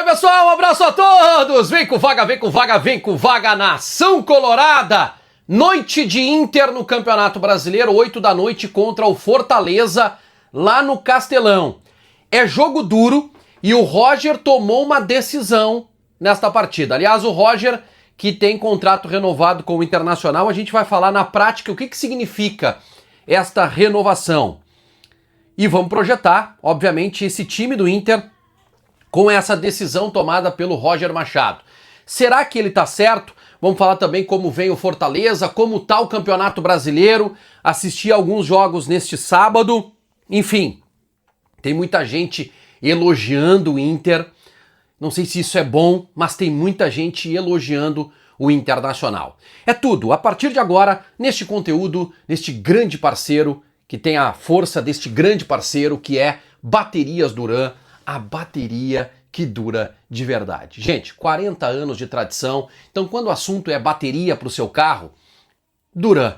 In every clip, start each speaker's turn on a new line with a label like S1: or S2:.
S1: pessoal, um abraço a todos! Vem com vaga, vem com vaga, vem com vaga, nação colorada! Noite de Inter no Campeonato Brasileiro, 8 da noite contra o Fortaleza, lá no Castelão. É jogo duro e o Roger tomou uma decisão nesta partida. Aliás, o Roger, que tem contrato renovado com o Internacional, a gente vai falar na prática o que significa esta renovação. E vamos projetar, obviamente, esse time do Inter com essa decisão tomada pelo Roger Machado. Será que ele tá certo? Vamos falar também como vem o Fortaleza, como tá o Campeonato Brasileiro, assistir alguns jogos neste sábado. Enfim, tem muita gente elogiando o Inter. Não sei se isso é bom, mas tem muita gente elogiando o Internacional. É tudo, a partir de agora, neste conteúdo, neste grande parceiro, que tem a força deste grande parceiro, que é Baterias Duran, a bateria que dura de verdade. Gente, 40 anos de tradição, então quando o assunto é bateria para o seu carro, Duran.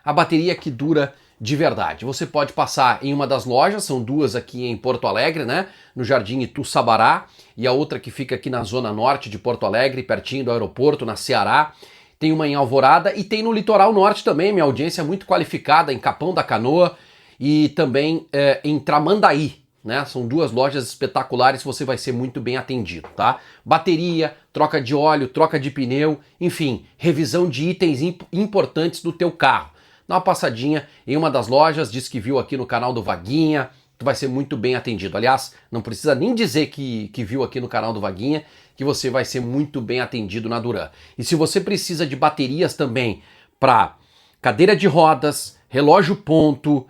S1: A bateria que dura de verdade. Você pode passar em uma das lojas, são duas aqui em Porto Alegre, né? No Jardim Itu Sabará, e a outra que fica aqui na zona norte de Porto Alegre, pertinho do aeroporto, na Ceará. Tem uma em Alvorada e tem no litoral norte também, minha audiência é muito qualificada, em Capão da Canoa e também em Tramandaí. Né? São duas lojas espetaculares, você vai ser muito bem atendido, tá? Bateria, troca de óleo, troca de pneu, enfim, revisão de itens importantes do teu carro. Dá uma passadinha em uma das lojas, diz que viu aqui no canal do Vaguinha, tu vai ser muito bem atendido. Aliás, não precisa nem dizer que viu aqui no canal do Vaguinha, que você vai ser muito bem atendido na Duran. E se você precisa de baterias também para cadeira de rodas, relógio ponto,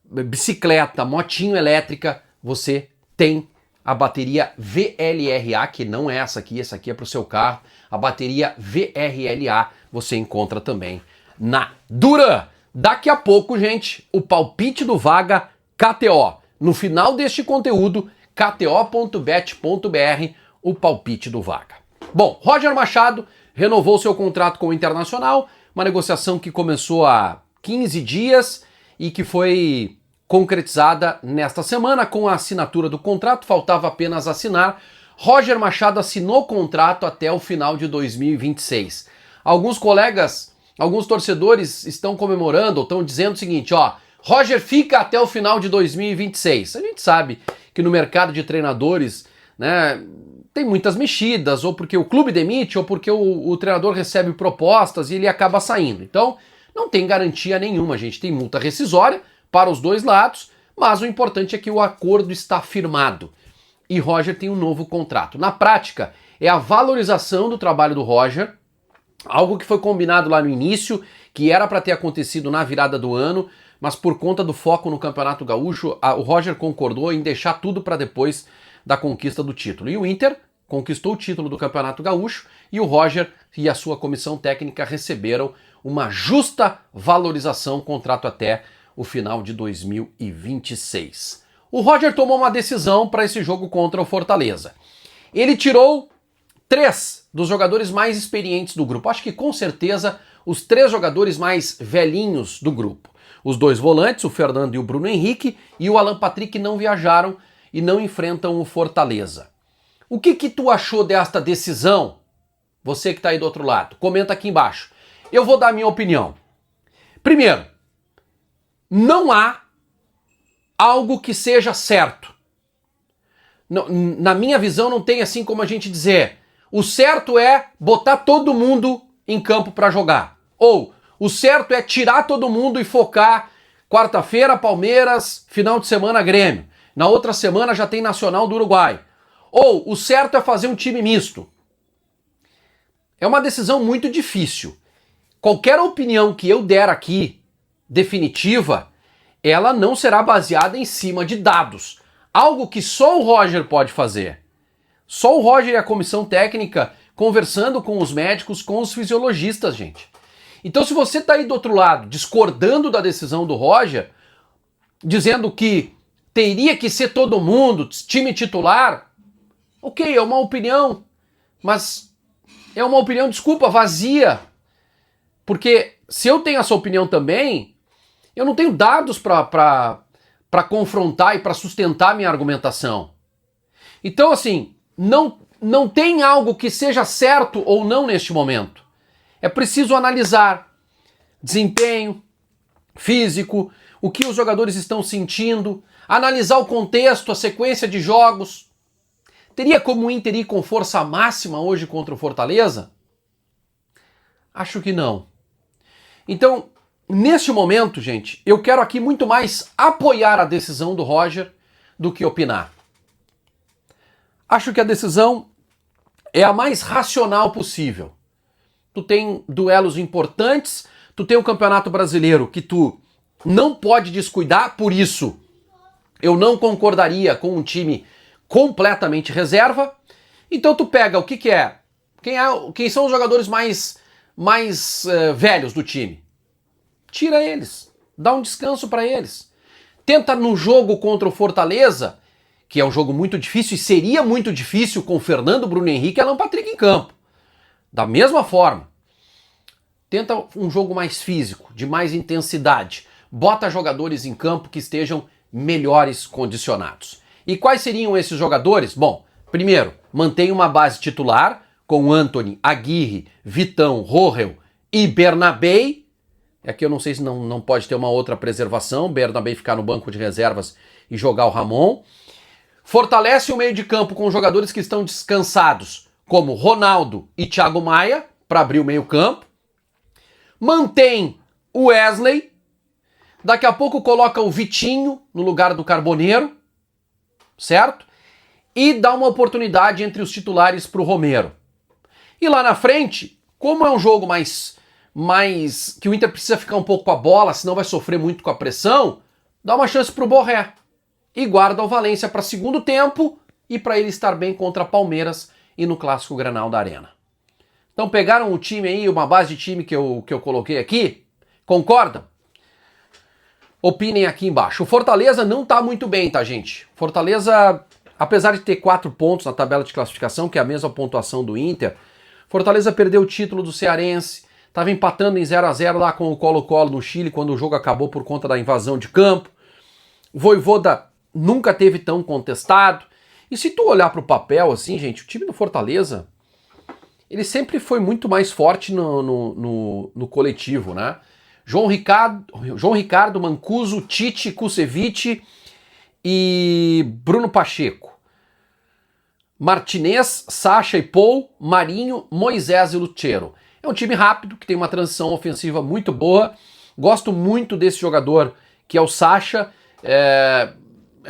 S1: bicicleta, motinho elétrica, você tem a bateria VLRA, que não é essa aqui é para o seu carro. A bateria VRLA você encontra também na Duran. Daqui a pouco, gente, o palpite do Vaga KTO. No final deste conteúdo, kto.bet.br, o palpite do Vaga. Bom, Roger Machado renovou seu contrato com o Internacional, uma negociação que começou há 15 dias e que foi concretizada nesta semana com a assinatura do contrato, faltava apenas assinar. Roger Machado assinou o contrato até o final de 2026. Alguns colegas, alguns torcedores estão comemorando, ou estão dizendo o seguinte, ó, Roger fica até o final de 2026. A gente sabe que no mercado de treinadores, né, tem muitas mexidas, ou porque o clube demite, ou porque o treinador recebe propostas e ele acaba saindo. Então, não tem garantia nenhuma, gente. Tem multa rescisória para os dois lados, mas o importante é que o acordo está firmado. E Roger tem um novo contrato. Na prática, é a valorização do trabalho do Roger, algo que foi combinado lá no início, que era para ter acontecido na virada do ano, mas por conta do foco no Campeonato Gaúcho, o Roger concordou em deixar tudo para depois da conquista do título. E o Inter conquistou o título do Campeonato Gaúcho e o Roger e a sua comissão técnica receberam uma justa valorização, contrato até o final de 2026. O Roger tomou uma decisão para esse jogo contra o Fortaleza. Ele tirou 3 dos jogadores mais experientes do grupo. Acho que com certeza os 3 jogadores mais velhinhos do grupo. Os 2 volantes, o Fernando e o Bruno Henrique, e o Alan Patrick não viajaram e não enfrentam o Fortaleza. O que tu achou desta decisão? Você que está aí do outro lado, comenta aqui embaixo. Eu vou dar a minha opinião. Primeiro, não há algo que seja certo. Na minha visão não tem assim como a gente dizer, o certo é botar todo mundo em campo para jogar. Ou o certo é tirar todo mundo e focar quarta-feira Palmeiras, final de semana Grêmio. Na outra semana já tem Nacional do Uruguai. Ou o certo é fazer um time misto. É uma decisão muito difícil. Qualquer opinião que eu der aqui, definitiva, ela não será baseada em cima de dados. Algo que só o Roger pode fazer. Só o Roger e a comissão técnica conversando com os médicos, com os fisiologistas, gente. Então se você está aí do outro lado, discordando da decisão do Roger, dizendo que teria que ser todo mundo, time titular, ok, é uma opinião, mas é uma opinião, desculpa, vazia. Porque se eu tenho essa opinião também, eu não tenho dados para confrontar e para sustentar minha argumentação. Então, assim, não não tem algo que seja certo ou não neste momento. É preciso analisar desempenho físico, o que os jogadores estão sentindo, analisar o contexto, a sequência de jogos. Teria como o Inter ir com força máxima hoje contra o Fortaleza? Acho que não. Então, neste momento, gente, eu quero aqui muito mais apoiar a decisão do Roger do que opinar. Acho que a decisão é a mais racional possível. Tu tem duelos importantes, tu tem o Campeonato Brasileiro que tu não pode descuidar, por isso eu não concordaria com um time completamente reserva. Então tu pega o que é, quem são os jogadores mais velhos do time. Tira eles, dá um descanso para eles. Tenta no jogo contra o Fortaleza, que é um jogo muito difícil e seria muito difícil com Fernando, Bruno Henrique e Alan Patrick em campo. Da mesma forma, tenta um jogo mais físico, de mais intensidade. Bota jogadores em campo que estejam melhores condicionados. E quais seriam esses jogadores? Bom, primeiro, mantém uma base titular com Antony, Aguirre, Vitão, Rohel e Bernabei. Aqui eu não sei se não pode ter uma outra preservação, Bernabei ficar no banco de reservas e jogar o Ramon. Fortalece o meio de campo com jogadores que estão descansados, como Ronaldo e Thiago Maia, para abrir o meio campo. Mantém o Wesley. Daqui a pouco coloca o Vitinho no lugar do Carboneiro, certo? E dá uma oportunidade entre os titulares para o Romero. E lá na frente, como é um jogo mais que o Inter precisa ficar um pouco com a bola, senão vai sofrer muito com a pressão, dá uma chance para o Borré. E guarda o Valência para segundo tempo e para ele estar bem contra Palmeiras e no Clássico Grenal da Arena. Então pegaram o time aí, uma base de time que eu coloquei aqui? Concordam? Opinem aqui embaixo. O Fortaleza não tá muito bem, tá, gente? Fortaleza, apesar de ter 4 pontos na tabela de classificação, que é a mesma pontuação do Inter, Fortaleza perdeu o título do Cearense, estava empatando em 0-0 lá com o Colo-Colo no Chile, quando o jogo acabou por conta da invasão de campo. O Vojvoda nunca teve tão contestado. E se tu olhar pro papel, assim, gente, o time do Fortaleza, ele sempre foi muito mais forte no coletivo, né? João Ricardo, Mancuso, Tite, Kusevich e Bruno Pacheco. Martinez, Sacha e Paul, Marinho, Moisés e Lutero. É um time rápido, que tem uma transição ofensiva muito boa. Gosto muito desse jogador, que é o Sacha. É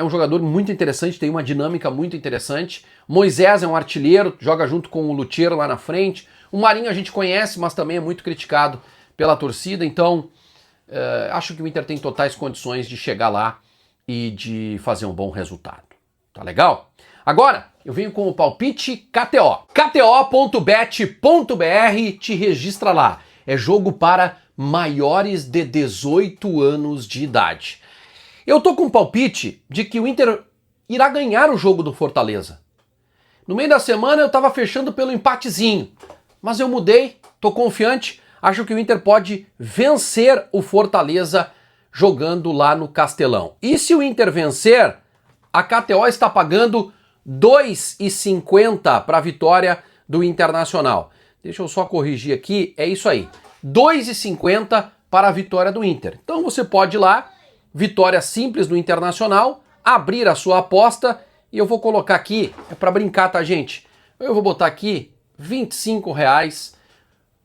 S1: um jogador muito interessante, tem uma dinâmica muito interessante. Moisés é um artilheiro, joga junto com o Lutero lá na frente. O Marinho a gente conhece, mas também é muito criticado pela torcida, então acho que o Inter tem totais condições de chegar lá e de fazer um bom resultado. Tá legal? Agora, eu venho com o palpite KTO. KTO.bet.br, te registra lá. É jogo para maiores de 18 anos de idade. Eu tô com um palpite de que o Inter irá ganhar o jogo do Fortaleza. No meio da semana eu tava fechando pelo empatezinho, mas eu mudei, tô confiante. Acho que o Inter pode vencer o Fortaleza jogando lá no Castelão. E se o Inter vencer, a KTO está pagando 2,50 para a vitória do Internacional. Deixa eu só corrigir aqui, é isso aí. 2,50 para a vitória do Inter. Então você pode ir lá, vitória simples do Internacional, abrir a sua aposta e eu vou colocar aqui, é para brincar, tá, gente? Eu vou botar aqui R$25,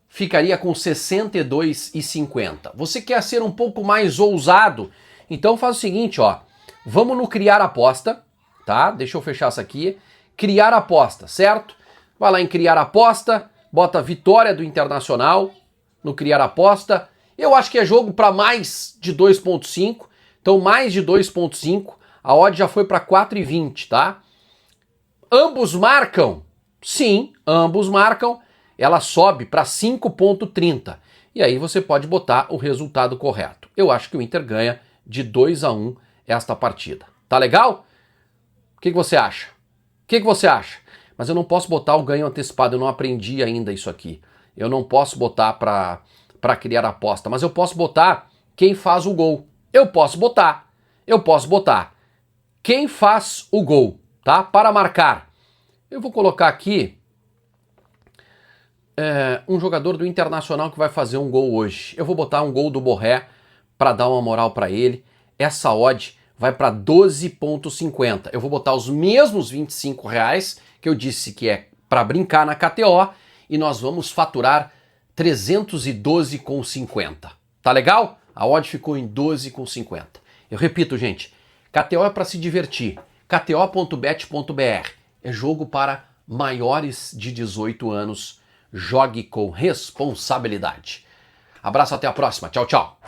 S1: ficaria com 62,50. Você quer ser um pouco mais ousado? Então faz o seguinte, ó. Vamos no criar aposta, tá? Deixa eu fechar isso aqui. Criar aposta, certo? Vai lá em criar aposta, bota vitória do Internacional no criar aposta. Eu acho que é jogo para mais de 2,5. Então mais de 2,5. A odd já foi para 4,20, tá? Ambos marcam? Sim, ambos marcam. Ela sobe para 5,30. E aí você pode botar o resultado correto. Eu acho que o Inter ganha de 2-1 esta partida. Tá legal? O que você acha? O que você acha? Mas eu não posso botar o ganho antecipado, eu não aprendi ainda isso aqui. Eu não posso botar para criar aposta, mas eu posso botar quem faz o gol. Eu posso botar quem faz o gol, tá? Para marcar. Eu vou colocar aqui um jogador do Internacional que vai fazer um gol hoje. Eu vou botar um gol do Borré para dar uma moral para ele. Essa odd vai para 12,50. Eu vou botar os mesmos R$ 25 que eu disse que é para brincar na KTO e nós vamos faturar 312,50. Tá legal? A odd ficou em 12,50. Eu repito, gente, KTO é para se divertir. kto.bet.br é jogo para maiores de 18 anos. Jogue com responsabilidade. Abraço, até a próxima. Tchau, tchau.